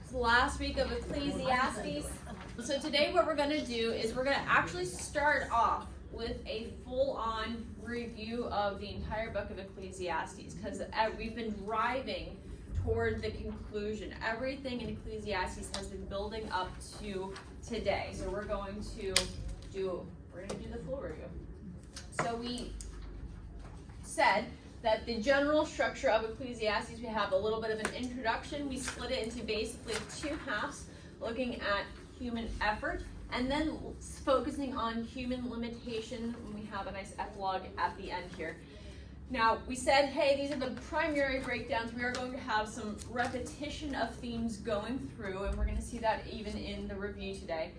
It's the last week of Ecclesiastes. So today what we're going to do is we're going to actually start off with a full-on review of the entire book of Ecclesiastes, because we've been driving toward the conclusion. Everything in Ecclesiastes has been building up to today. So we're going to do the full review. So we said that the general structure of Ecclesiastes, we have a little bit of an introduction. We split it into basically two halves, looking at human effort and then focusing on human limitation. And we have a nice epilogue at the end here. Now, we said, hey, these are the primary breakdowns. We are going to have some repetition of themes going through, and we're going to see that even in the review today.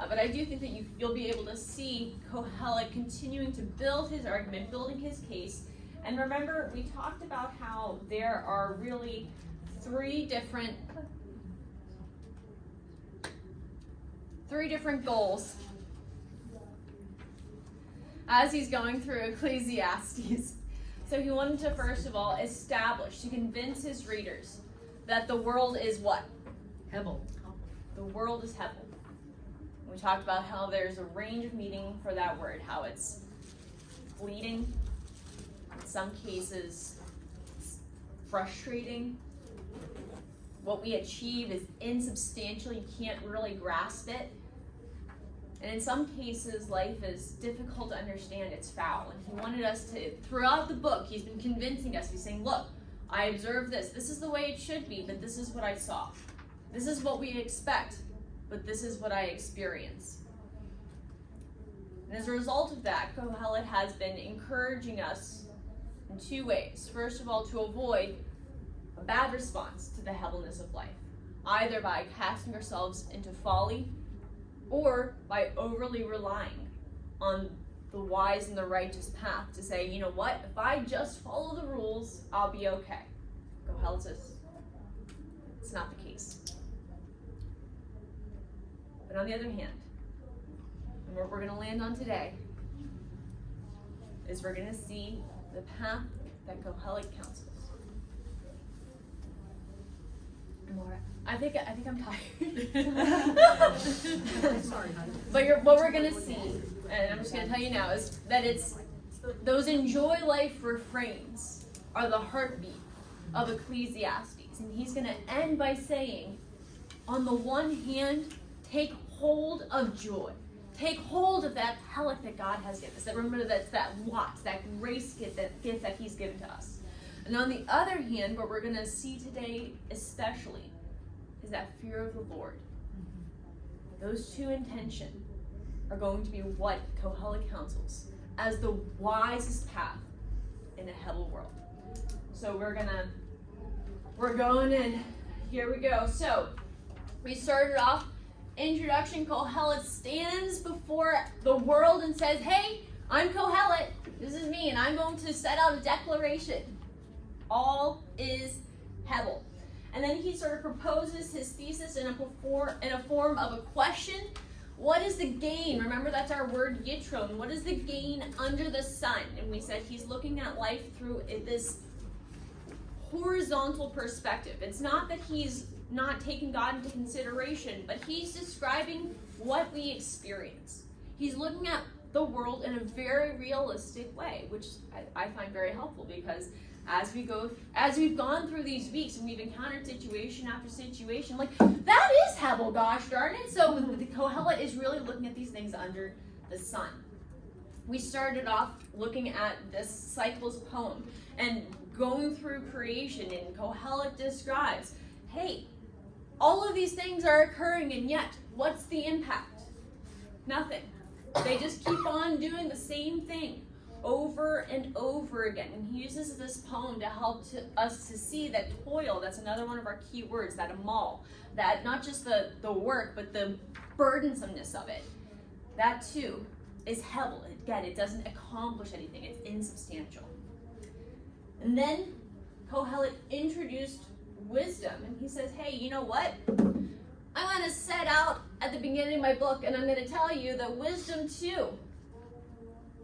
But I do think that you'll be able to see Kohelet continuing to build his argument, building his case. And remember, we talked about how there are really three different goals as he's going through Ecclesiastes. So he wanted to, first of all, establish, to convince his readers that the world is what? Hebel. The world is Hebel. We talked about how there's a range of meaning for that word, how it's fleeting, in some cases it's frustrating. What we achieve is insubstantial, you can't really grasp it. And in some cases, life is difficult to understand, it's foul. And he wanted us to, throughout the book, he's been convincing us, he's saying, look, I observed this is the way it should be, but this is what I saw. This is what we expect, but this is what I experience. And as a result of that, Kohelet has been encouraging us in two ways. First of all, to avoid a bad response to the heaviness of life, either by casting ourselves into folly or by overly relying on the wise and the righteous path to say, you know what, if I just follow the rules, I'll be okay. Kohelet says it's not the case. But on the other hand, and what we're going to land on today is we're going to see the path that Kohelet counsels. I think I'm tired. Sorry, honey. But what we're going to see, and I'm just going to tell you now, is that it's those enjoy life refrains are the heartbeat of Ecclesiastes. And he's going to end by saying, on the one hand, take hold of joy. Take hold of that pellet that God has given us. That, remember, that's that lot, that grace gift that he's given to us. And on the other hand, what we're going to see today especially is that fear of the Lord. Those two in tension are going to be what Kohelet counsels as the wisest path in a Hebel world. So we're going in. Here we go. So we started off, introduction. Kohelet stands before the world and says, hey, I'm Kohelet. This is me, and I'm going to set out a declaration. All is Hebel. And then he sort of proposes his thesis in a form of a question. What is the gain? Remember, that's our word yitron. What is the gain under the sun? And we said he's looking at life through this horizontal perspective. It's not that he's not taking God into consideration, but he's describing what we experience. He's looking at the world in a very realistic way, which I find very helpful, because as we've gone through these weeks and we've encountered situation after situation, like, that is Hebel, gosh darn it. So the Kohelet is really looking at these things under the sun. We started off looking at this cycles poem and going through creation, and Kohelet describes, hey, all of these things are occurring, and yet, what's the impact? Nothing. They just keep on doing the same thing over and over again. And he uses this poem to help us to see that toil, that's another one of our key words, that amal, that not just the work, but the burdensomeness of it, that too is Hebel. Again, it doesn't accomplish anything. It's insubstantial. And then Kohelet introduced wisdom, and he says, hey, you know what? I'm going to set out at the beginning of my book, and I'm going to tell you that wisdom too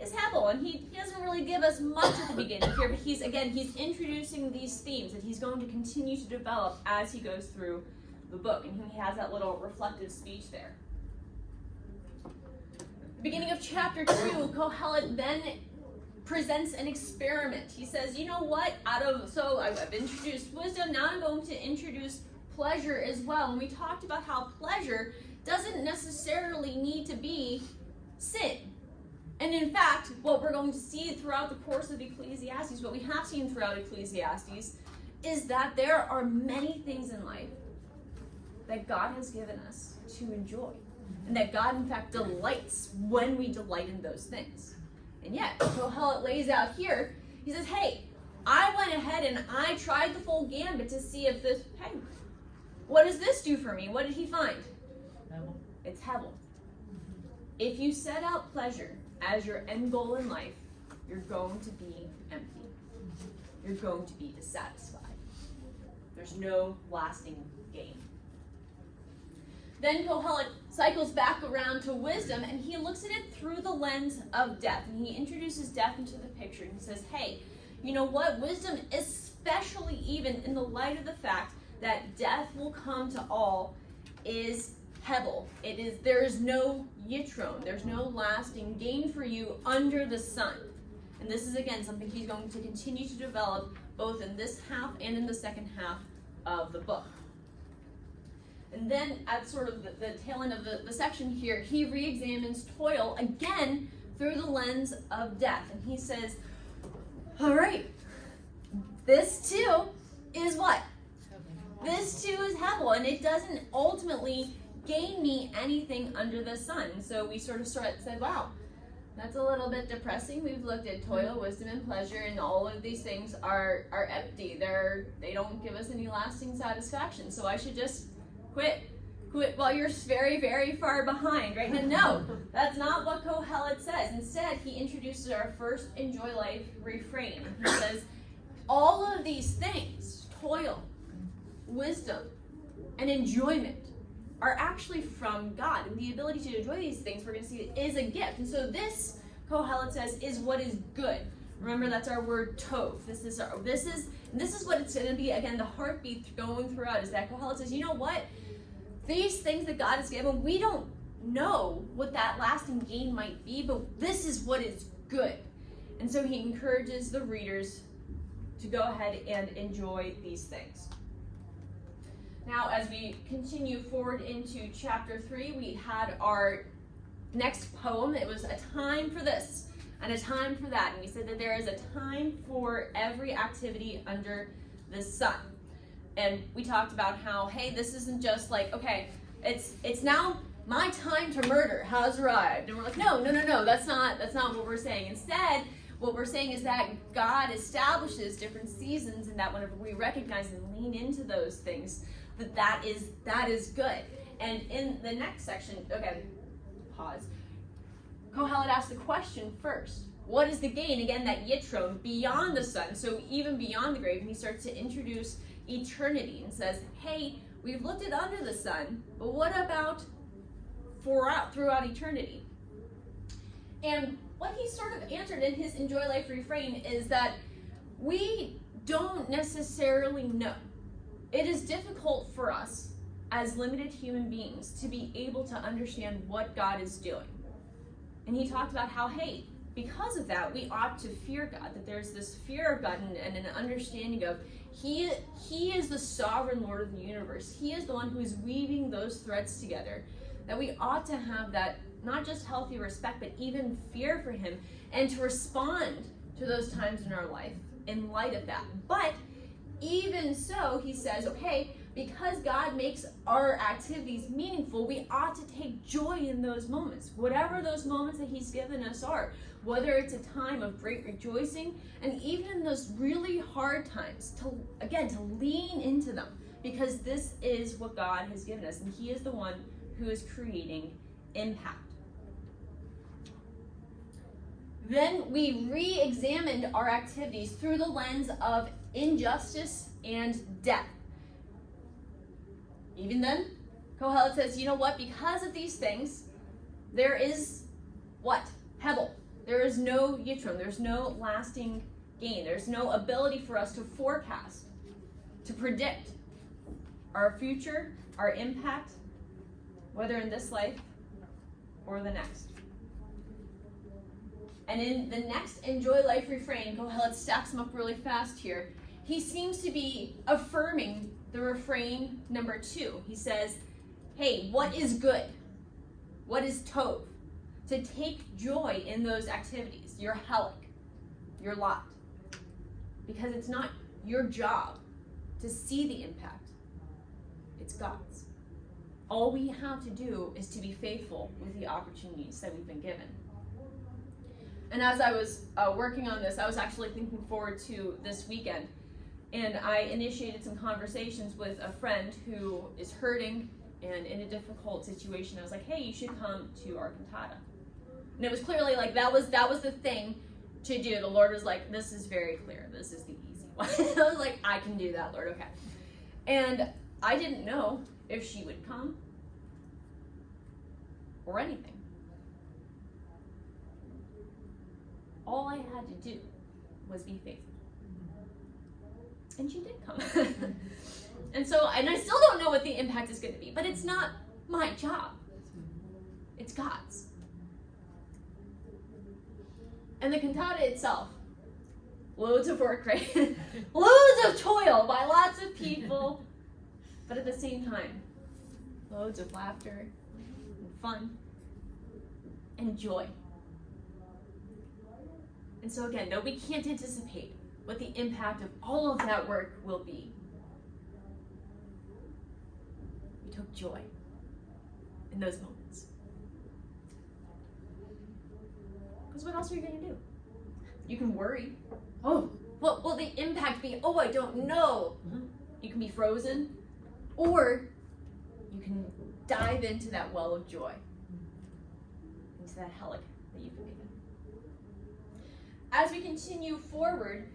is Hebel. And he doesn't really give us much at the beginning here, but he's introducing these themes that he's going to continue to develop as he goes through the book. And he has that little reflective speech there. Beginning of chapter 2, Kohelet then presents an experiment. He says, you know what, so I've introduced wisdom, now I'm going to introduce pleasure as well. And we talked about how pleasure doesn't necessarily need to be sin. And in fact, what we're going to see throughout the course of Ecclesiastes, what we have seen throughout Ecclesiastes, is that there are many things in life that God has given us to enjoy. And that God, in fact, delights when we delight in those things. And yet, Kohelet lays out here, he says, hey, I went ahead and I tried the full gambit to see if this, hey, what does this do for me? What did he find? Hebel. It's Hebel. If you set out pleasure as your end goal in life, you're going to be empty. You're going to be dissatisfied. There's no lasting gain. Then Kohelet cycles back around to wisdom, and he looks at it through the lens of death. And he introduces death into the picture. And he says, hey, you know what? Wisdom, especially even in the light of the fact that death will come to all, is Hebel. There is no yitron. There's no lasting gain for you under the sun. And this is, again, something he's going to continue to develop both in this half and in the second half of the book. And then at sort of the tail end of the section here, he re-examines toil again through the lens of death. And he says, all right, this too is what? This too is Hebel, and it doesn't ultimately gain me anything under the sun. And so we sort of said, wow, that's a little bit depressing. We've looked at toil, wisdom, and pleasure, and all of these things are empty. They don't give us any lasting satisfaction. So I should just quit while you're very, very far behind, right? And no, that's not what Kohelet says. Instead, he introduces our first enjoy life refrain. He says, all of these things, toil, wisdom, and enjoyment, are actually from God. And the ability to enjoy these things, we're going to see, is a gift. And so this, Kohelet says, is what is good. Remember, that's our word tov. This is what it's going to be. Again, the heartbeat going throughout is that Kohelet says, you know what? These things that God has given, we don't know what that lasting gain might be, but this is what is good. And so he encourages the readers to go ahead and enjoy these things. Now, as we continue forward into chapter 3, we had our next poem. It was a time for this and a time for that. And we said that there is a time for every activity under the sun. And we talked about how, hey, this isn't just like, okay, it's now my time to murder has arrived. And we're like, no, that's not what we're saying. Instead, what we're saying is that God establishes different seasons, and that whenever we recognize and lean into those things, that is good. And in the next section, okay, pause. Kohelet asked the question first. What is the gain? Again, that yitron, beyond the sun, so even beyond the grave. And he starts to introduce eternity and says, hey, we've looked at under the sun, but what about throughout eternity? And what he sort of answered in his enjoy life refrain is that we don't necessarily know. It is difficult for us as limited human beings to be able to understand what God is doing. And he talked about how, hey, because of that, we ought to fear God, that there's this fear of God and an understanding of He is the sovereign Lord of the universe. He is the one who is weaving those threads together, that we ought to have that not just healthy respect, but even fear for him, and to respond to those times in our life in light of that. But even so, he says, okay, because God makes our activities meaningful, we ought to take joy in those moments, whatever those moments that he's given us are, whether it's a time of great rejoicing, and even in those really hard times, to lean into them, because this is what God has given us, and he is the one who is creating impact. Then we re-examined our activities through the lens of injustice and death. Even then, Kohelet says, you know what? Because of these things, there is what? Hebel. There is no yitrom. There's no lasting gain. There's no ability for us to forecast, to predict our future, our impact, whether in this life or the next. And in the next enjoy life refrain, Kohelet stacks them up really fast here. He seems to be affirming the refrain number 2. He says, hey, what is good? What is tov? To take joy in those activities, your helik, your lot. Because it's not your job to see the impact. It's God's. All we have to do is to be faithful with the opportunities that we've been given. And as I was working on this, I was actually thinking forward to this weekend. And I initiated some conversations with a friend who is hurting and in a difficult situation. I was like, hey, you should come to our cantata. And it was clearly like that was the thing to do. The Lord was like, this is very clear. This is the easy one. I was like, I can do that, Lord, okay. And I didn't know if she would come or anything. All I had to do was be faithful. And she did come. And I still don't know what the impact is going to be, but it's not my job. It's God's. And the cantata itself, loads of work, right? Loads of toil by lots of people, but at the same time, loads of laughter and fun and joy. And so again, though we can't anticipate what the impact of all of that work will be, we took joy in those moments. Because what else are you going to do? You can worry. Oh, what will the impact be? Oh, I don't know. You can be frozen, or you can dive into that well of joy, into that helic that you've been given. As we continue forward,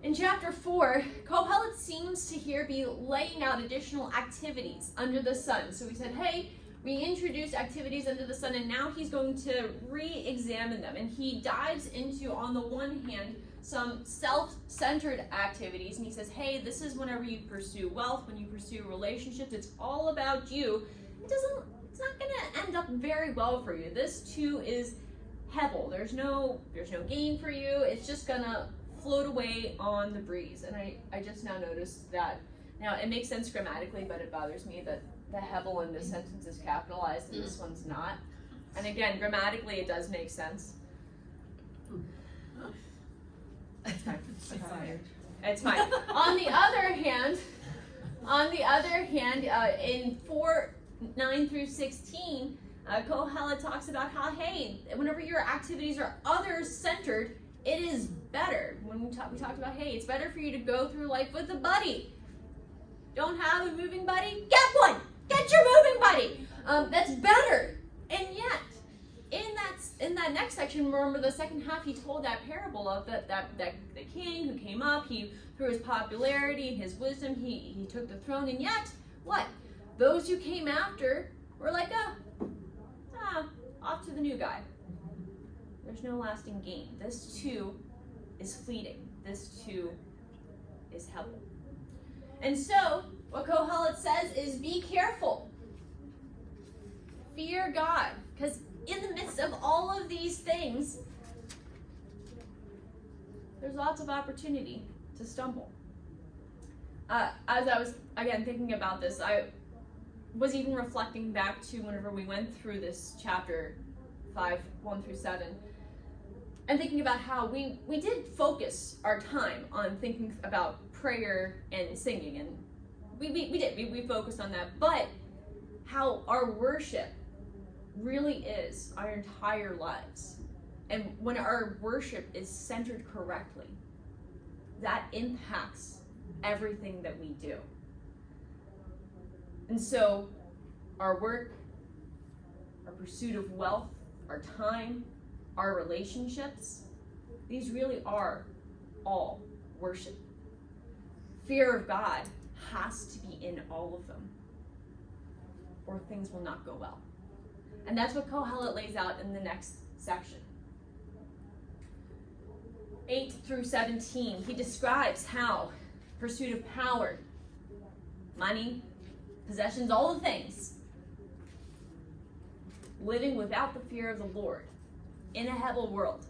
in chapter 4, Kohelet seems to here be laying out additional activities under the sun. So we said, hey, we introduced activities under the sun, and now he's going to re-examine them. And he dives into, on the one hand, some self-centered activities. And he says, hey, this is whenever you pursue wealth, when you pursue relationships, it's all about you. It's not going to end up very well for you. This too is Hebel. There's no gain for you. It's just gonna float away on the breeze. And I just now noticed that. Now it makes sense grammatically, but it bothers me that the Hebel in this sentence is capitalized and this one's not. And again, grammatically it does make sense. It's fine. It's fine. On the other hand, in 4:9 through 16. Kohelet talks about how, hey, whenever your activities are others-centered, it is better. When we talked about, hey, it's better for you to go through life with a buddy. Don't have a moving buddy? Get one! Get your moving buddy! That's better. And yet, in that next section, remember the second half, he told that parable of the king who came up, through his popularity, his wisdom, he took the throne, and yet, what? Those who came after were like, off to the new guy. There's no lasting gain. This too is fleeting. This too is Hebel. And so, what Kohelet says is be careful. Fear God. Because in the midst of all of these things, there's lots of opportunity to stumble. As I was, again, thinking about this, I was even reflecting back to whenever we went through this chapter 5, 1 through 7, and thinking about how we did focus our time on thinking about prayer and singing, and we focused on that, but how our worship really is our entire lives. And when our worship is centered correctly, that impacts everything that we do. And so our work, our pursuit of wealth, our time, our relationships, these really are all worship. Fear of God has to be in all of them, or things will not go well. And that's what Kohelet lays out in the next section. 8 through 17, he describes how pursuit of power, money, possessions, all the things, living without the fear of the Lord in a Hebel world,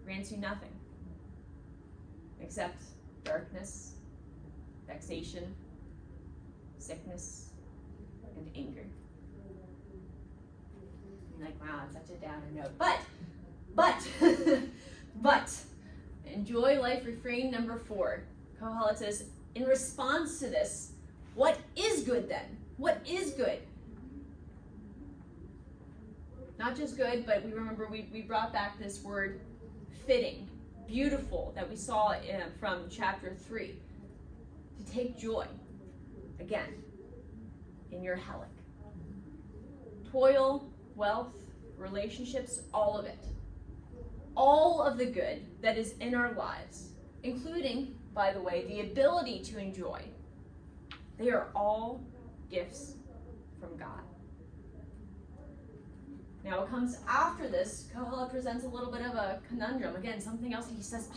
grants you nothing except darkness, vexation, sickness, and anger. You're like, wow, it's such a downer note. But, enjoy life refrain number 4. Kohelet says, in response to this, what is good then? What is good? Not just good, but we brought back this word fitting, beautiful, that we saw from chapter 3. To take joy, again, in your helic. Toil, wealth, relationships, all of it. All of the good that is in our lives, including, by the way, the ability to enjoy. They are all gifts from God. Now, what comes after this, Kohelet presents a little bit of a conundrum. Again, something else he says,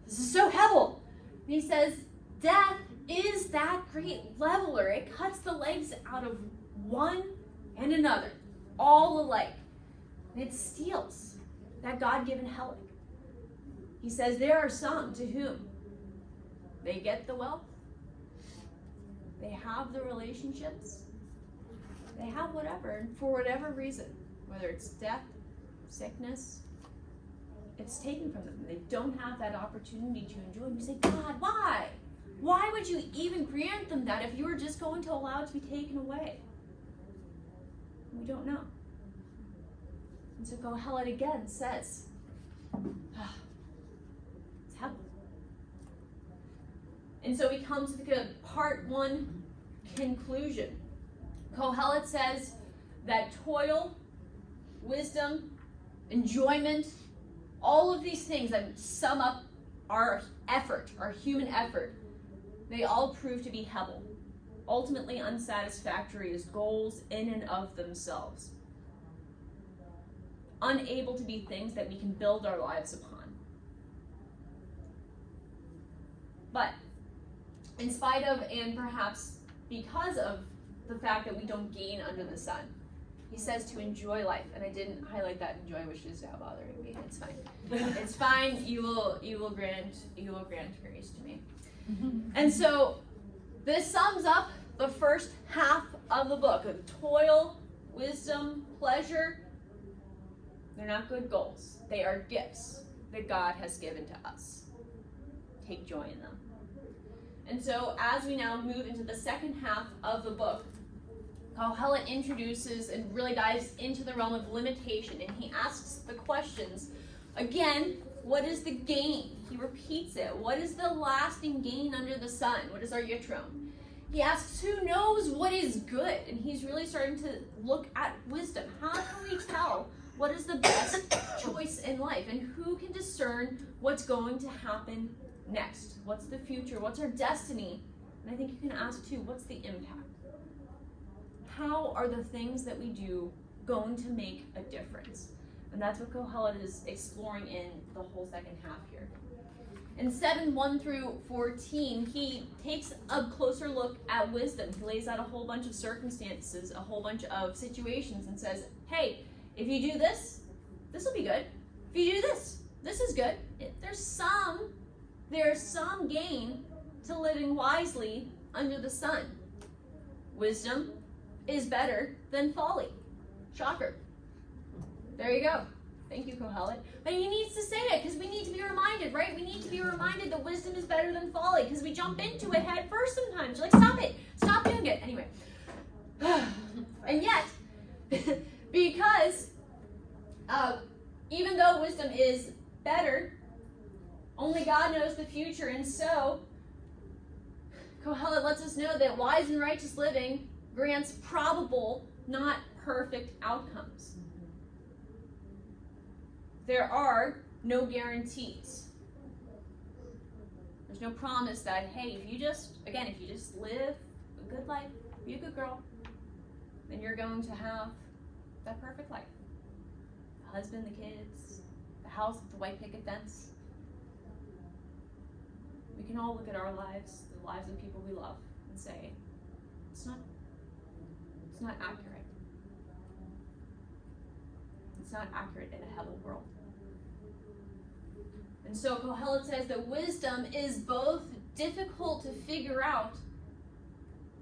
this is so Hebel. And he says, death is that great leveler. It cuts the legs out of one and another, all alike. And it steals that God-given helic. He says there are some to whom they get the wealth, they have the relationships, they have whatever, and for whatever reason, whether it's death, sickness, it's taken from them. They don't have that opportunity to enjoy. And you say, God, why? Why would you even grant them that if you were just going to allow it to be taken away? We don't know. And so Kohelet again says, it's Hebel. And so we come to the part 1 conclusion. Kohelet says that toil, wisdom, enjoyment, all of these things that sum up our effort, our human effort, they all prove to be Hebel, ultimately unsatisfactory as goals in and of themselves, unable to be things that we can build our lives upon. But in spite of, and perhaps because of, the fact that we don't gain under the sun, he says to enjoy life, and I didn't highlight that enjoy, which is now bothering me. It's fine. It's fine. You will grant grace to me. And so this sums up the first half of the book of toil, wisdom, pleasure. They're not good goals. They are gifts that God has given to us. Take joy in them. And so as we now move into the second half of the book, Kohelet introduces and really dives into the realm of limitation, and he asks the questions, again, what is the gain? He repeats it. What is the lasting gain under the sun? What is our yitrom? He asks, who knows what is good? And he's really starting to look at wisdom. How can we tell what is the best choice in life? And who can discern what's going to happen next? What's the future? What's our destiny? And I think you can ask too, what's the impact? How are the things that we do going to make a difference? And that's what Kohelet is exploring in the whole second half here. In 7:1 through 14, he takes a closer look at wisdom. He lays out a whole bunch of circumstances, a whole bunch of situations, and says, hey, if you do this, this will be good. If you do this, this is good. There's some gain to living wisely under the sun. Wisdom is better than folly. Shocker. There you go. Thank you, Kohelet. But he needs to say it because we need to be reminded, right? We need to be reminded that wisdom is better than folly because we jump into it head first sometimes. You're like, stop it. Stop doing it. Anyway. And yet, because even though wisdom is better, only God knows the future. And so, Kohelet lets us know that wise and righteous living grants probable, not perfect outcomes. There are no guarantees. There's no promise that, hey, if you just live a good life, be a good girl, then you're going to have that perfect life. The husband, the kids, the house with the white picket fence. We can all look at our lives, the lives of people we love, and say, it's not accurate. It's not accurate in a Hebel world. And so Kohelet says that wisdom is both difficult to figure out.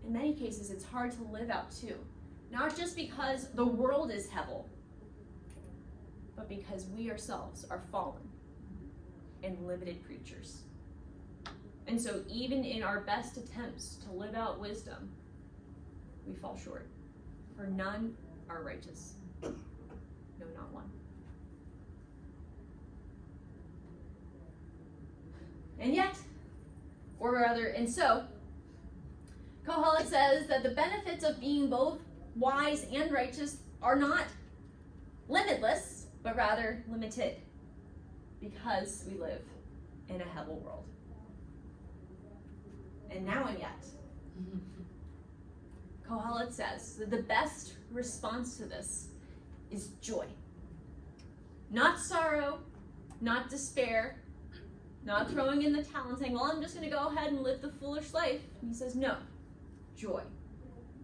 In many cases, it's hard to live out too. Not just because the world is Hebel, but because we ourselves are fallen and limited creatures. And so even in our best attempts to live out wisdom, we fall short. For none are righteous. No, not one. And yet, or rather, and so, Kohelet says that the benefits of being both wise and righteous are not limitless, but rather limited, because we live in a Hebel world. And now and yet, Kohelet says that the best response to this is joy. Not sorrow, not despair, not throwing in the towel and saying, well, I'm just going to go ahead and live the foolish life. And he says, no, joy.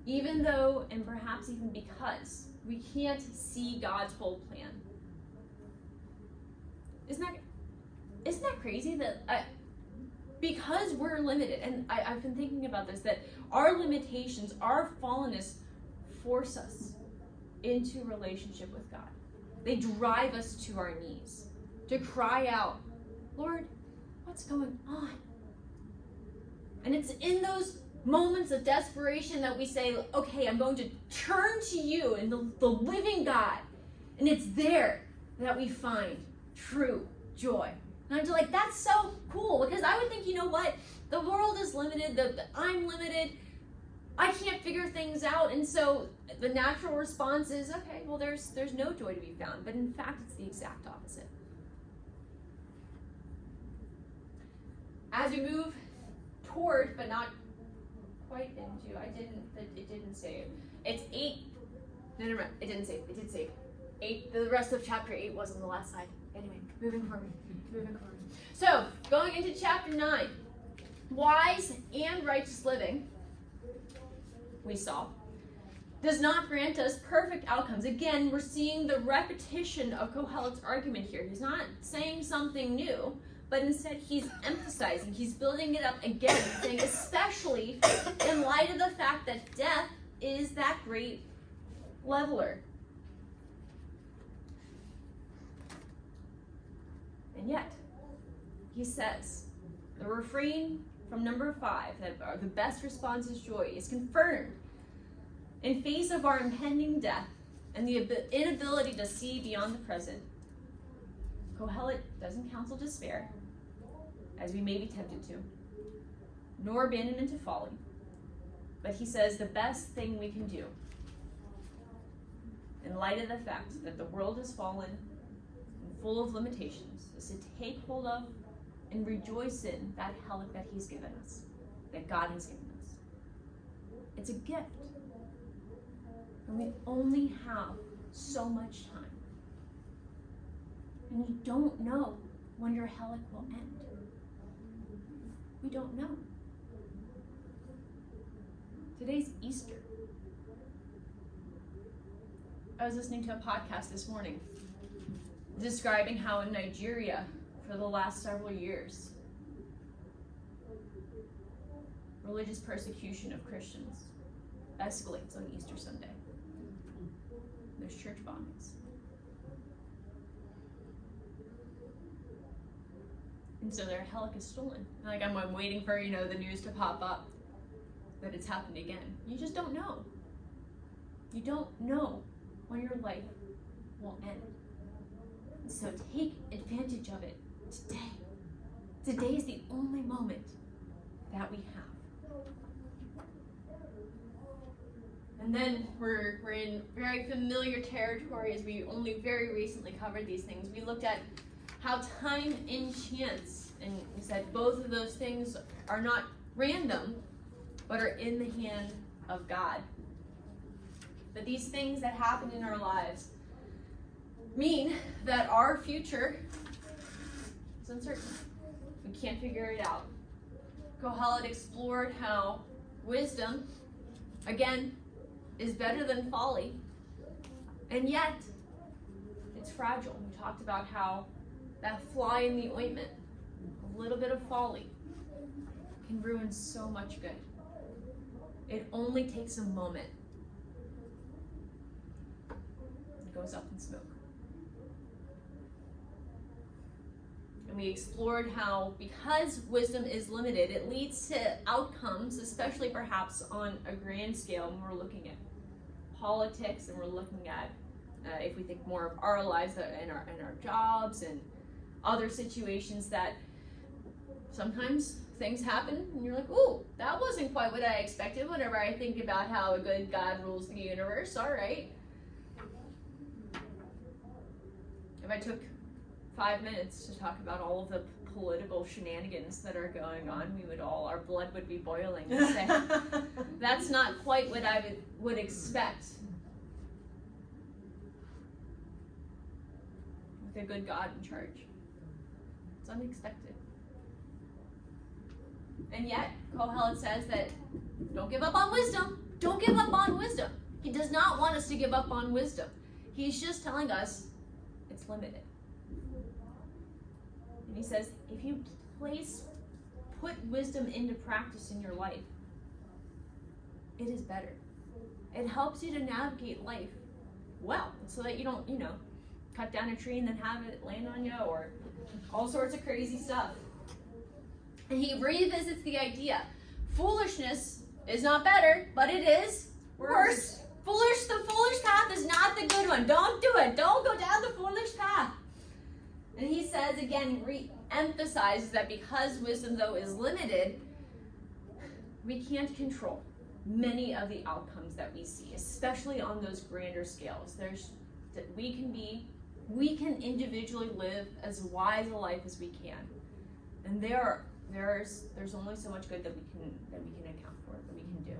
Even though, and perhaps even because, we can't see God's whole plan. Isn't that crazy that because we're limited, and I've been thinking about this, that our limitations, our fallenness, force us into relationship with God. They drive us to our knees to cry out, Lord, what's going on? And it's in those moments of desperation that we say, okay, I'm going to turn to you and the living God. And it's there that we find true joy. And I'm like, that's so cool, because I would think, you know what? The world is limited, I'm limited, I can't figure things out, and so the natural response is, okay, well, there's no joy to be found. But in fact, it's the exact opposite. As we move toward, but not quite into, it didn't say it. It's 8. No, it didn't say it. It did say 8. The rest of chapter 8 was on the last slide. Anyway, moving forward. So, going into chapter 9, wise and righteous living, we saw, does not grant us perfect outcomes. Again, we're seeing the repetition of Kohelet's argument here. He's not saying something new, but instead he's emphasizing, he's building it up again, saying especially in light of the fact that death is that great leveler. And yet, he says, the refrain from number 5, that the best response is joy, is confirmed in face of our impending death and the inability to see beyond the present. Kohelet doesn't counsel despair, as we may be tempted to, nor abandonment to folly, but he says the best thing we can do, in light of the fact that the world is fallen and full of limitations, is to take hold of and rejoice in that help that he's given us, that God has given us. It's a gift. And we only have so much time. And you don't know when your helic will end. We don't know. Today's Easter. I was listening to a podcast this morning describing how in Nigeria, for the last several years, religious persecution of Christians escalates on Easter Sunday. There's church bombings. And so their helic is stolen. Like I'm waiting for, the news to pop up that it's happened again. You just don't know. You don't know when your life will end. So take advantage of it today. Today is the only moment that we have. And then we're in very familiar territory, as we only very recently covered these things. We looked at how time and chance, and we said both of those things are not random, but are in the hand of God. That these things that happen in our lives, mean that our future is uncertain. We can't figure it out. Kohelet explored how wisdom, again, is better than folly, and yet it's fragile. We talked about how that fly in the ointment, a little bit of folly, can ruin so much good. It only takes a moment. It goes up in smoke. And we explored how, because wisdom is limited, it leads to outcomes, especially perhaps on a grand scale when we're looking at politics and we're looking at, if we think more of our lives and our jobs and other situations, that sometimes things happen and you're like, ooh, that wasn't quite what I expected whenever I think about how a good God rules the universe. All right. If I took 5 minutes to talk about all of the political shenanigans that are going on, our blood would be boiling and say, that's not quite what I would expect with a good God in charge. It's unexpected. And yet, Kohelet says that don't give up on wisdom. Don't give up on wisdom. He does not want us to give up on wisdom. He's just telling us it's limited. And he says, if you put wisdom into practice in your life, it is better. It helps you to navigate life well, so that you don't, cut down a tree and then have it land on you, or all sorts of crazy stuff. And he revisits the idea. Foolishness is not better, but it is worse. The foolish path is not the good one. Don't do it. Don't go down the foolish path. And he says again, re-emphasizes that because wisdom, though, is limited, we can't control many of the outcomes that we see, especially on those grander scales. We can individually live as wise a life as we can, and there's only so much good that we can account for, that we can do.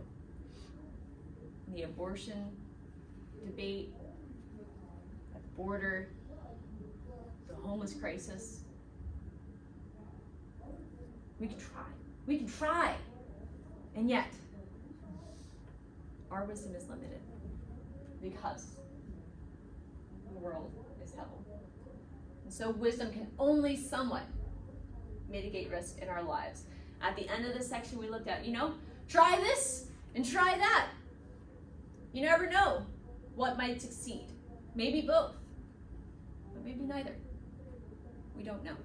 The abortion debate, at the border, the homeless crisis. We can try, and yet our wisdom is limited because the world is hell. And so wisdom can only somewhat mitigate risk in our lives. At the end of this section we looked at, try this and try that. You never know what might succeed. Maybe both, but maybe neither. We don't know.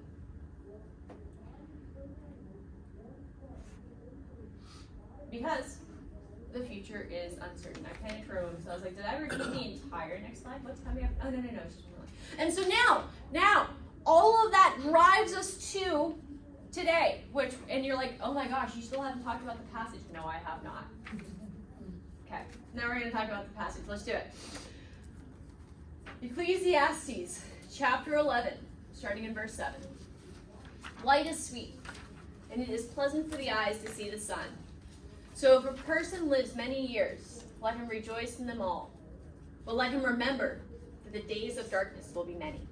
Because the future is uncertain. I panicked for a moment, so I was like, did I repeat the entire next slide? What's coming up? Oh, no. It's just one. And so now, all of that drives us to today, and you're like, oh my gosh, you still haven't talked about the passage. No, I have not. Okay, now we're going to talk about the passage. Let's do it. Ecclesiastes, chapter 11, starting in verse 7. Light is sweet, and it is pleasant for the eyes to see the sun. So if a person lives many years, let him rejoice in them all. But let him remember that the days of darkness will be many.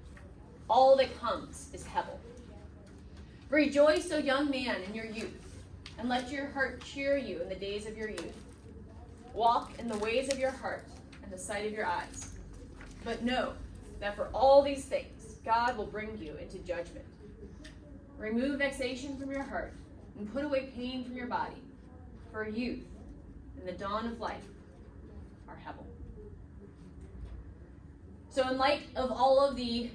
All that comes is Hebel. Rejoice, O young man, in your youth, and let your heart cheer you in the days of your youth. Walk in the ways of your heart and the sight of your eyes. But know that for all these things, God will bring you into judgment. Remove vexation from your heart and put away pain from your body. For youth and the dawn of life are Hebel. So in light of all of the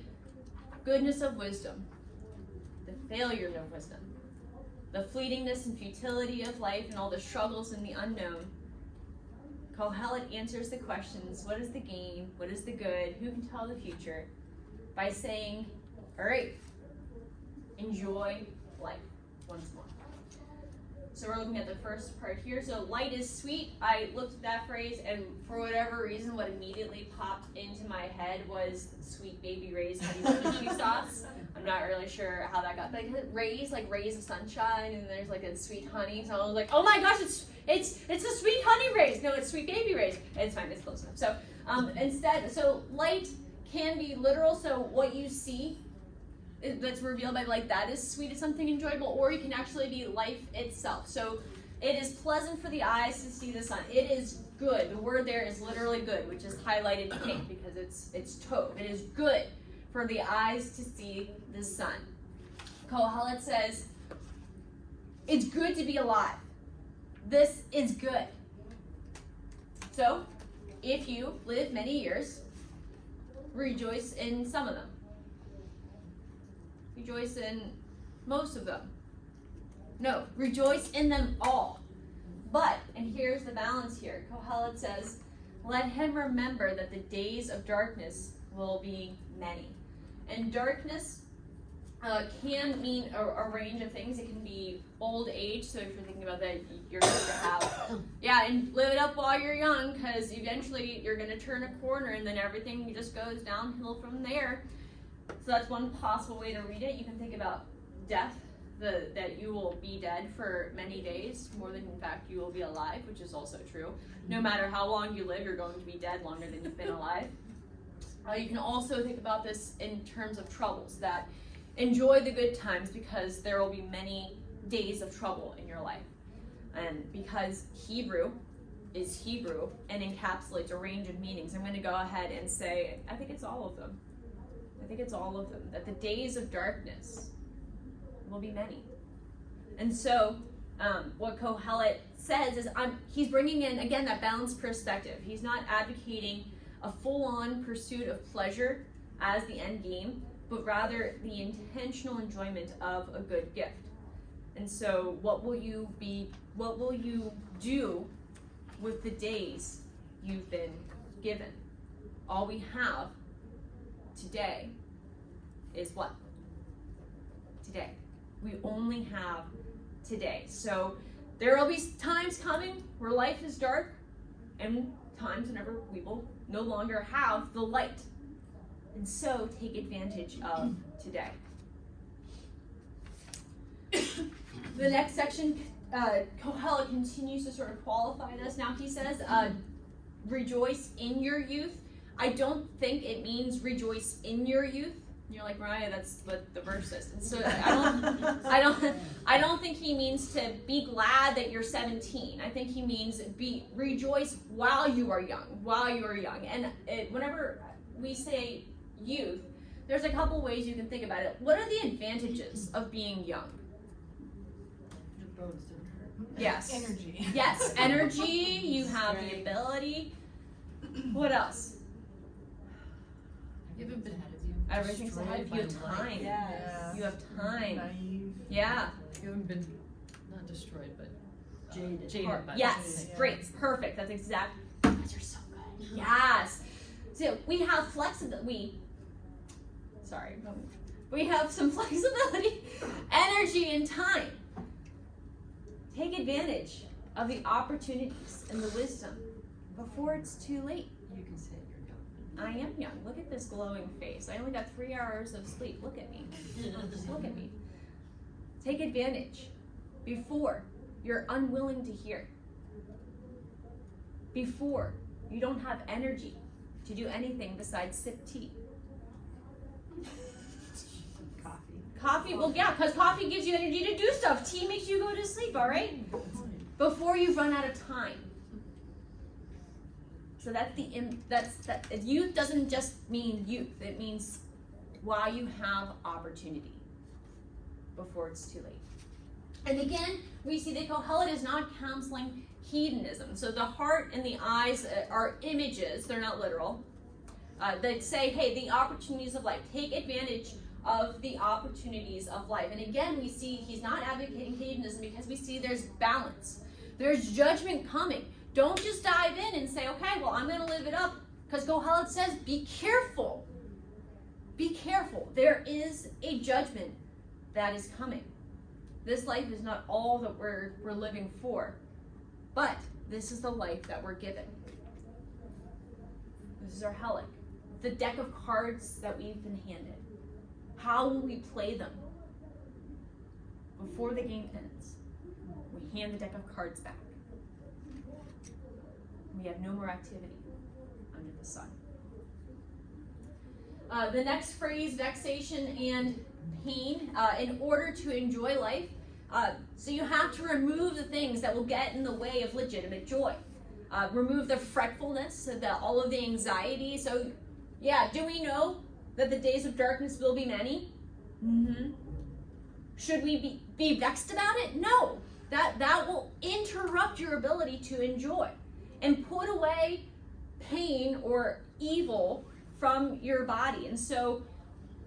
goodness of wisdom, the failures of wisdom, the fleetingness and futility of life, and all the struggles in the unknown, Kohelet answers the questions, what is the gain, what is the good, who can tell the future, by saying, all right, enjoy life once more. So we're looking at the first part here. So light is sweet. I looked at that phrase, and for whatever reason, what immediately popped into my head was Sweet Baby Ray's honey barbecue sauce. I'm not really sure how that got, but rays of sunshine, and there's like a sweet honey. So I was like, oh my gosh, it's the sweet honey rays. No, it's Sweet Baby Rays. It's fine. It's close enough. So so light can be literal, so what you see that's revealed by light, that is sweet, it's something enjoyable, or it can actually be life itself. So it is pleasant for the eyes to see the sun. It is good. The word there is literally good, which is highlighted pink because it's tov. It is good for the eyes to see the sun. Kohelet says, it's good to be alive. This is good. So, if you live many years, rejoice in some of them. Rejoice in most of them. No, rejoice in them all. But, and here's the balance here, Kohelet says, let him remember that the days of darkness will be many. And darkness can mean a range of things. It can be old age, so if you're thinking about that, you're going to have, and live it up while you're young, because eventually you're going to turn a corner and then everything just goes downhill from there. So that's one possible way to read it. You can think about death, that you will be dead for many days, more than in fact you will be alive, which is also true. No matter how long you live, you're going to be dead longer than you've been alive. You can also think about this in terms of troubles, that enjoy the good times because there will be many days of trouble in your life. And because Hebrew is Hebrew and encapsulates a range of meanings, I'm going to go ahead and say, I think it's all of them. I think it's all of them. That the days of darkness will be many. And so what Kohelet says is he's bringing in, again, that balanced perspective. He's not advocating a full-on pursuit of pleasure as the end game, but rather the intentional enjoyment of a good gift. And so what will you do with the days you've been given? All we have today is what? Today. We only have today. So there will be times coming where life is dark, and times whenever we will no longer have the light. And so take advantage of today. The next section, Kohelet continues to sort of qualify this. Now he says, rejoice in your youth. I don't think it means rejoice in your youth. You're like, Mariah, that's what the verse says. And so I don't think he means to be glad that you're 17. I think he means rejoice while you are young. And whenever we say youth, there's a couple ways you can think about it. What are the advantages of being young? The bones don't hurt. Yes. Energy. Yes, energy. You have the ability. What else? You haven't been ahead of you. Everything's ahead of you. You have time. Yes. You have time. Naive. Yeah. You haven't been, not destroyed, but Jaded. by Yes. the Great. Perfect. That's exactly. You're so good. Yes. So we have flexibility. We have some flexibility, energy, and time. Take advantage of the opportunities and the wisdom before it's too late. You can say you're young. I am young. Look at this glowing face. I only got 3 hours of sleep. Look at me. Just look at me. Take advantage before you're unwilling to hear. Before you don't have energy to do anything besides sip tea. Coffee, well, yeah, because coffee gives you energy to do stuff. Tea makes you go to sleep, all right? Before you run out of time. So that youth doesn't just mean youth. It means while you have opportunity before it's too late. And again, we see that Kohelet is not counseling hedonism. So the heart and the eyes are images. They're not literal. That say, hey, the opportunities of life. Take advantage of the opportunities of life. And again, we see he's not advocating hedonism because we see there's balance. There's judgment coming. Don't just dive in and say, okay, well, I'm going to live it up. Because Kohelet says, be careful. Be careful. There is a judgment that is coming. This life is not all that we're living for. But this is the life that we're given. This is our helic. The deck of cards that we've been handed. How will we play them? Before the game ends, we hand the deck of cards back. We have no more activity under the sun. The next phrase, vexation and pain, in order to enjoy life. So you have to remove the things that will get in the way of legitimate joy. Remove the fretfulness, all of the anxiety. So, yeah, do we know that the days of darkness will be many? Mm-hmm. Should we be vexed about it? No. That will interrupt your ability to enjoy and put away pain or evil from your body. And so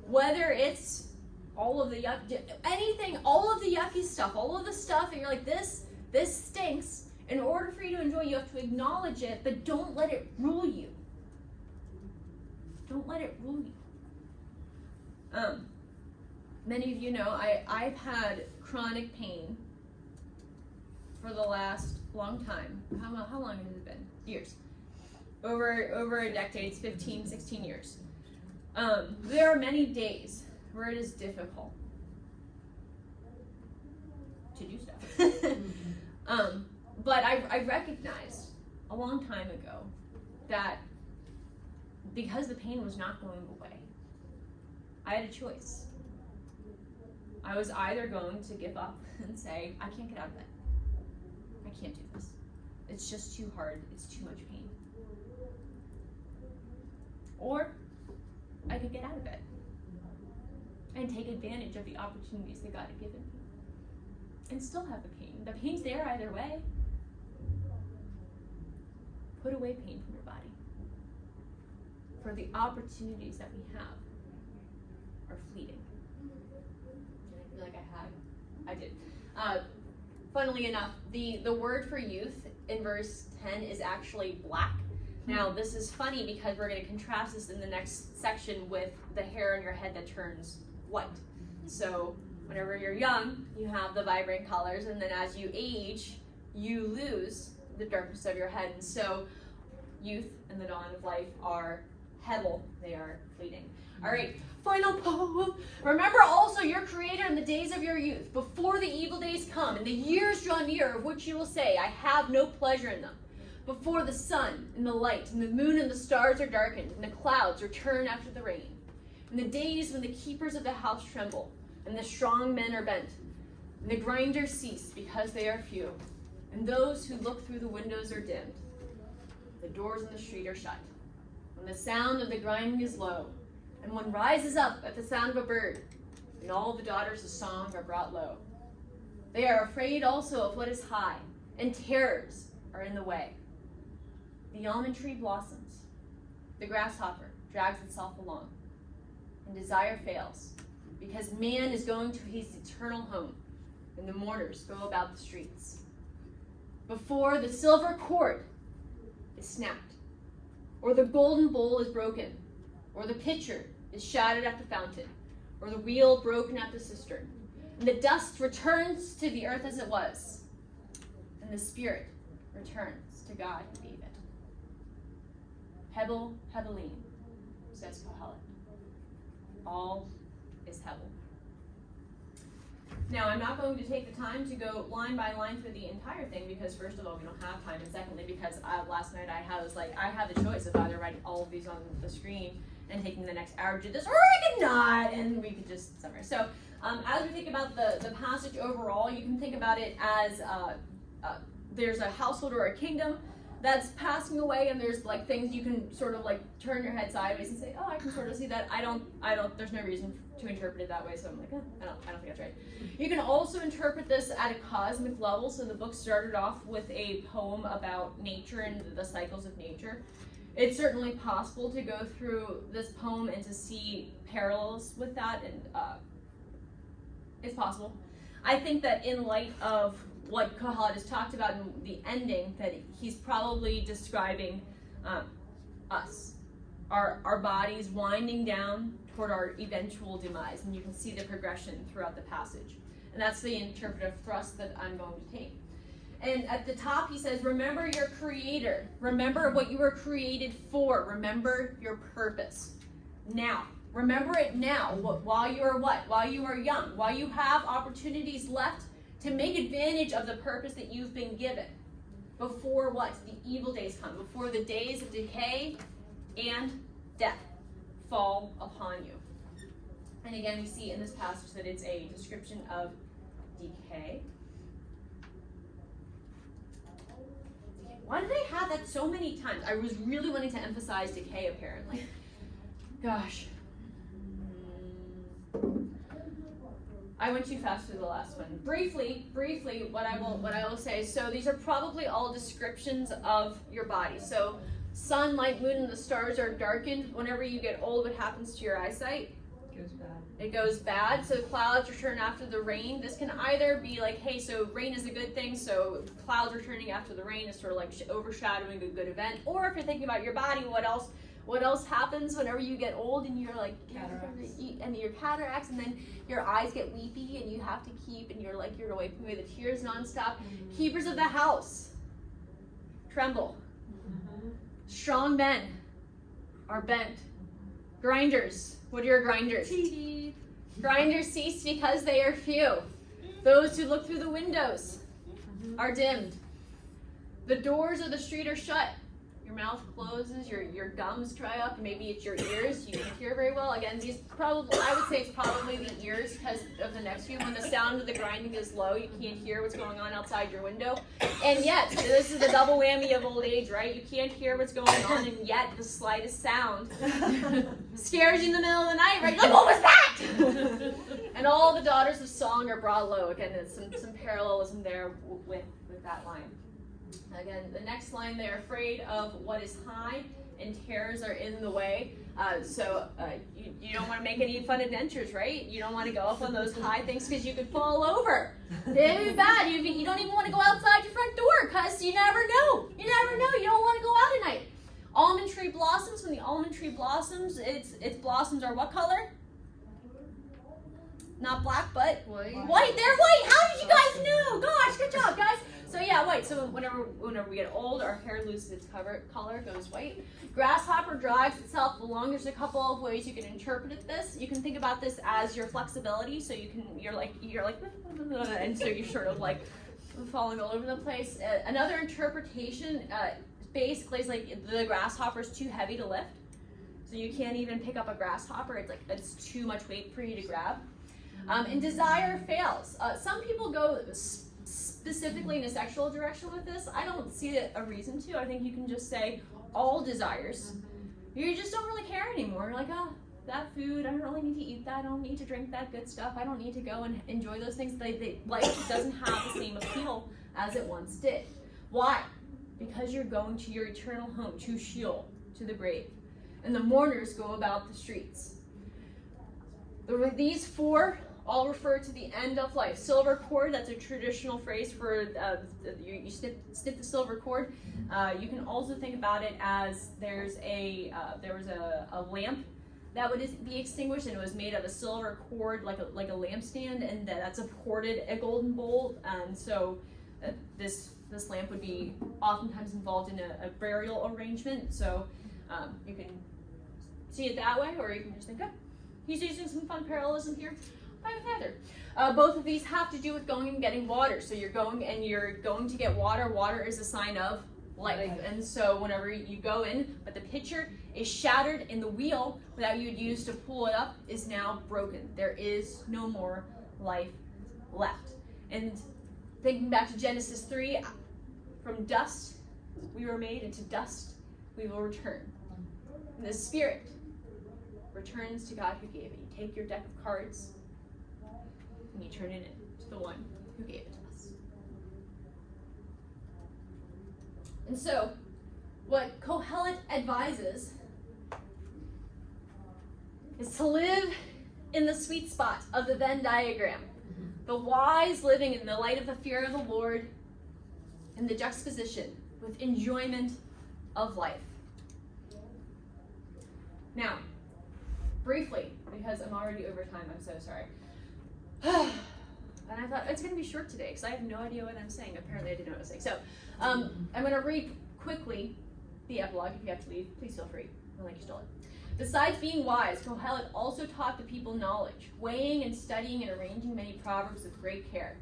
whether it's all of the anything, all of the yucky stuff, all of the stuff that you're like, this stinks. In order for you to enjoy, you have to acknowledge it, but don't let it rule you. Don't let it rule you. Many of you know I've had chronic pain for the last long time. How long has it been? Years. Over a decade, it's 15, 16 years. There are many days where it is difficult to do stuff. But I recognized a long time ago that because the pain was not going away, I had a choice. I was either going to give up and say, I can't get out of bed. I can't do this. It's just too hard. It's too much pain. Or I could get out of bed and take advantage of the opportunities that God had given me and still have the pain. The pain's there either way. Put away pain from your body. For the opportunities that we have are fleeting. I feel like I did. Funnily enough, the word for youth in verse 10 is actually black. Now, this is funny because we're going to contrast this in the next section with the hair on your head that turns white. So, whenever you're young, you have the vibrant colors, and then as you age, you lose the darkness of your head. And so, youth and the dawn of life are hebel. They are fleeting. All right, final poem. Remember also your Creator in the days of your youth, before the evil days come, and the years draw near, of which you will say, I have no pleasure in them. Before the sun and the light, and the moon and the stars are darkened, and the clouds return after the rain. In the days when the keepers of the house tremble, and the strong men are bent, and the grinders cease because they are few, and those who look through the windows are dimmed. The doors in the street are shut. When the sound of the grinding is low, and one rises up at the sound of a bird, and all the daughters of song are brought low. They are afraid also of what is high, and terrors are in the way. The almond tree blossoms, the grasshopper drags itself along, and desire fails, because man is going to his eternal home, and the mourners go about the streets. Before the silver cord is snapped, or the golden bowl is broken, or the pitcher is shattered at the fountain, or the wheel broken at the cistern, and the dust returns to the earth as it was, and the spirit returns to God who gave it. Hebel, Hebelim, says Kohelet. All is Hebel. Now, I'm not going to take the time to go line by line through the entire thing because, first of all, we don't have time, and secondly, because last night I had the choice of either writing all of these on the screen and taking the next hour to do this, or I could not, and we could just summarize. So, as we think about the passage overall, you can think about it as there's a household or a kingdom that's passing away, and there's like things you can sort of like turn your head sideways and say, oh, I can sort of see that. I don't, there's no reason to interpret it that way, so I'm like, I don't think that's right. You can also interpret this at a cosmic level. So the book started off with a poem about nature and the cycles of nature. It's certainly possible to go through this poem and to see parallels with that, and it's possible. I think that in light of what Kohelet has talked about in the ending, that he's probably describing us, our bodies winding down toward our eventual demise, and you can see the progression throughout the passage. And that's the interpretive thrust that I'm going to take. And at the top he says, remember your Creator. Remember what you were created for. Remember your purpose. Now. Remember it now, while you are what? While you are young, while you have opportunities left to make advantage of the purpose that you've been given. Before what? The evil days come. Before the days of decay and death. fall upon you. And again, we see in this passage that it's a description of decay. Why did I have that so many times? I was really wanting to emphasize decay, apparently. Gosh. I went too fast through the last one. Briefly, what I will say. So these are probably all descriptions of your body. So sun, light, moon, and the stars are darkened. Whenever you get old, what happens to your eyesight? It goes bad. So clouds return after the rain. This can either be like, hey, so rain is a good thing, so clouds returning after the rain is sort of like overshadowing a good event. Or if you're thinking about your body, what else happens whenever you get old and you're like and your cataracts, and then your eyes get weepy and you have to keep, and you're wiping away the tears nonstop. Keepers of the house tremble. Strong men are bent. Grinders. What are your grinders? Teeth. Grinders cease because they are few. Those who look through the windows are dimmed. The doors of the street are shut. Your mouth closes, your gums dry up, maybe it's your ears, you can't hear very well. Again, I would say it's probably the ears because of the next few. When the sound of the grinding is low, you can't hear what's going on outside your window. And yet, this is the double whammy of old age, right? You can't hear what's going on, and yet the slightest sound scares you in the middle of the night, right? You're like, what was that? And all the daughters of song are brought low. Again, there's some parallelism there with that line. Again, the next line, they're afraid of what is high, and terrors are in the way. You don't want to make any fun adventures, right? You don't want to go up on those high things because you could fall over. It'd be bad. You don't even want to go outside your front door because you never know. You don't want to go out at night. Almond tree blossoms. When the almond tree blossoms, its blossoms are what color? Not black, but white. White. They're white. How did you guys know? Gosh, good job, guys. So yeah, white. So whenever we get old, our hair loses its color, goes white. Grasshopper drags itself along. There's a couple of ways you can interpret this. You can think about this as your flexibility. So you're like, and so you're sort of like falling all over the place. Another interpretation, basically, is like the grasshopper is too heavy to lift, so you can't even pick up a grasshopper. It's too much weight for you to grab. And desire fails. Some people go specifically in a sexual direction with this. I don't see a reason to. I think you can just say all desires. You just don't really care anymore. You're like, oh, that food, I don't really need to eat that. I don't need to drink that good stuff. I don't need to go and enjoy those things. Life doesn't have the same appeal as it once did. Why? Because you're going to your eternal home, to Sheol, to the grave. And the mourners go about the streets. These four all refer to the end of life. Silver cord, that's a traditional phrase for you snip the silver cord. You can also think about it as there was a lamp that would be extinguished, and it was made of a silver cord, like a lampstand, and that supported a golden bowl. And so this lamp would be oftentimes involved in a burial arrangement. So you can see it that way, or you can just think, oh, he's using some fun parallelism here. Both of these have to do with going and getting water. So you're going to get water. Water is a sign of life. And so whenever you go in, but the pitcher is shattered, and the wheel that you'd use to pull it up is now broken. There is no more life left. And thinking back to Genesis 3, from dust we were made, and to dust we will return. And the spirit returns to God who gave it. You take your deck of cards, and you turn it in to the one who gave it to us. And so, what Kohelet advises is to live in the sweet spot of the Venn diagram. The wise living in the light of the fear of the Lord, and the juxtaposition with enjoyment of life. Now, briefly, because I'm already over time, I'm so sorry. And I thought it's going to be short today because I have no idea what I'm saying. Apparently I didn't know what I was saying. So I'm going to read quickly the epilogue. If you have to leave, please feel free. I like you stole it. Besides being wise, Kohelet also taught the people knowledge, weighing and studying and arranging many proverbs with great care.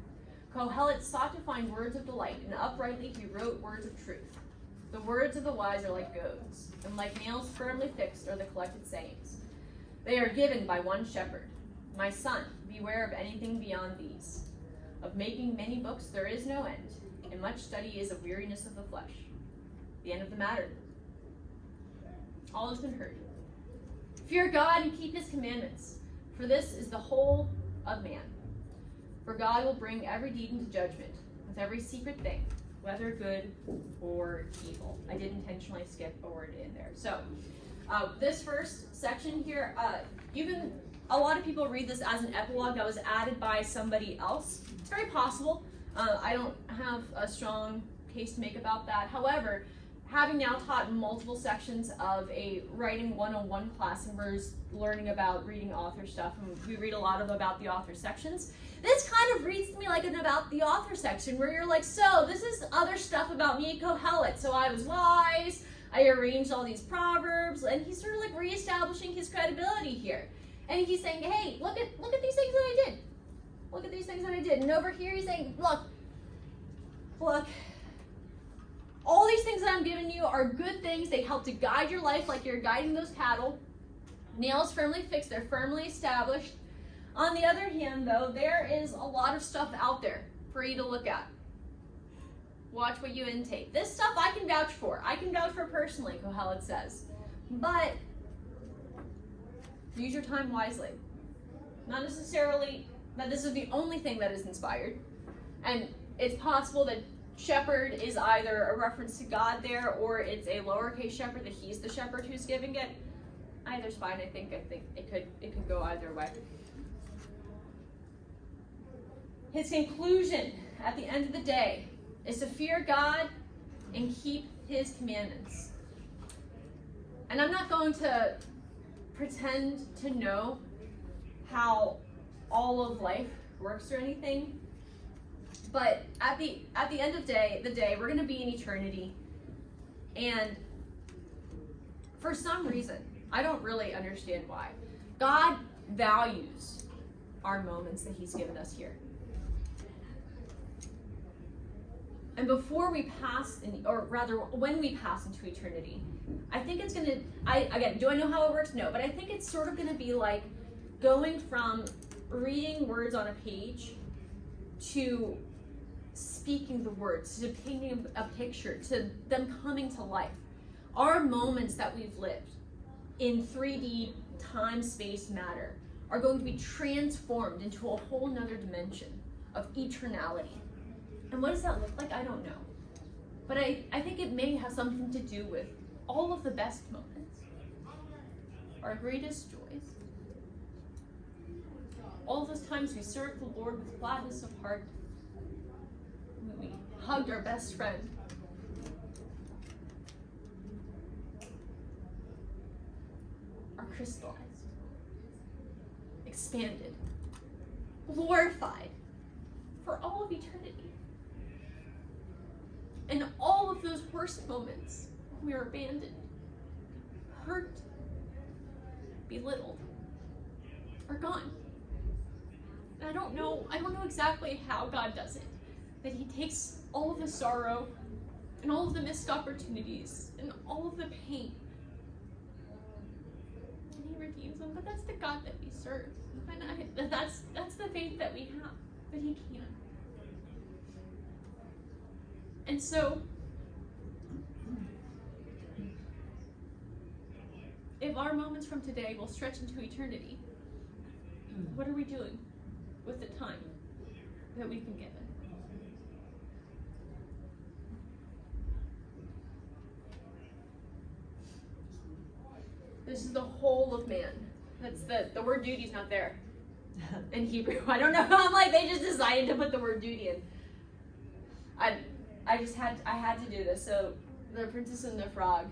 Kohelet sought to find words of delight, and uprightly he wrote words of truth. The words of the wise are like goads, and like nails firmly fixed are the collected sayings. They are given by one shepherd. My son, beware of anything beyond these. Of making many books there is no end, and much study is a weariness of the flesh. The end of the matter. All has been heard. Fear God and keep his commandments, for this is the whole of man. For God will bring every deed into judgment, with every secret thing, whether good or evil. I did intentionally skip a word in there. So, this first section here, a lot of people read this as an epilogue that was added by somebody else. It's very possible. I don't have a strong case to make about that. However, having now taught multiple sections of a writing 101 class, and we're learning about reading author stuff, and we read a lot about the author sections, this kind of reads to me like an about the author section, where you're like, so this is other stuff about me, Kohelet. So I was wise, I arranged all these proverbs, and he's sort of like reestablishing his credibility here. And he's saying, hey, look at these things that I did. Look at these things that I did. And over here he's saying, look, all these things that I'm giving you are good things. They help to guide your life like you're guiding those cattle. Nails firmly fixed, they're firmly established. On the other hand, though, there is a lot of stuff out there for you to look at. Watch what you intake. This stuff I can vouch for. I can vouch for personally, Kohelet says. But use your time wisely. Not necessarily that this is the only thing that is inspired. And it's possible that shepherd is either a reference to God there, or it's a lowercase shepherd, that he's the shepherd who's giving it. Either's fine. I think it could go either way. His conclusion at the end of the day is to fear God and keep his commandments. And I'm not going to pretend to know how all of life works or anything, but at the end of the day, we're going to be in eternity, and for some reason, I don't really understand why, God values our moments that he's given us here. And before we pass, or rather, when we pass into eternity, I think it's gonna, again, do I know how it works? No, but I think it's sort of gonna be like going from reading words on a page to speaking the words, to painting a picture, to them coming to life. Our moments that we've lived in 3D time, space, matter are going to be transformed into a whole nother dimension of eternality. And what does that look like? I don't know. But I think it may have something to do with all of the best moments, our greatest joys, all those times we served the Lord with gladness of heart, when we hugged our best friend, are crystallized, expanded, glorified for all of eternity. And all of those worst moments, we are abandoned, hurt, belittled, are gone. And I don't know exactly how God does it. That he takes all of the sorrow and all of the missed opportunities and all of the pain, and he redeems them. But that's the God that we serve. And that's the faith that we have, that he can. And so, if our moments from today will stretch into eternity, what are we doing with the time that we've been given? This is the whole of man. That's the word duty is not there in Hebrew. I don't know. I'm like, they just decided to put the word duty in. I had to do this. So, the Princess and the Frog.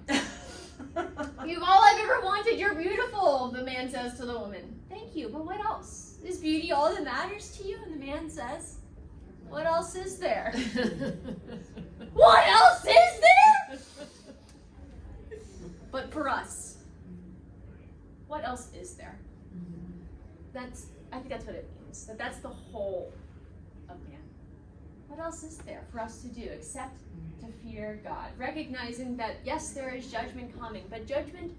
You've all I've ever wanted. You're beautiful, the man says to the woman. Thank you, but what else? Is beauty all that matters to you? And the man says, what else is there? What else is there? But for us, what else is there? I think that's what it means. That's the whole of man. What else is there for us to do except to fear God? Recognizing that, yes, there is judgment coming, but judgment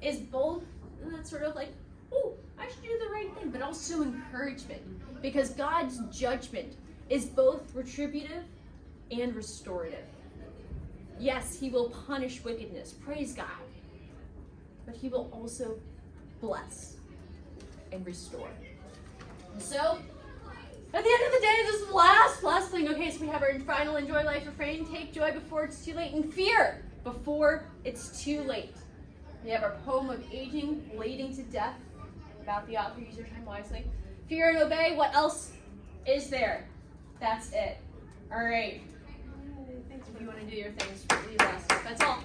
is both, and that's sort of like, ooh, I should do the right thing, but also encouragement. Because God's judgment is both retributive and restorative. Yes, he will punish wickedness. Praise God. But he will also bless and restore. So, at the end of the day, this is the last thing. Okay, so we have our final enjoy life refrain. Take joy before it's too late, and fear before it's too late. We have our poem of aging leading to death, about the author. Use your time wisely. Fear and obey. What else is there? That's it. All right. If you want to do your things, do that. That's all.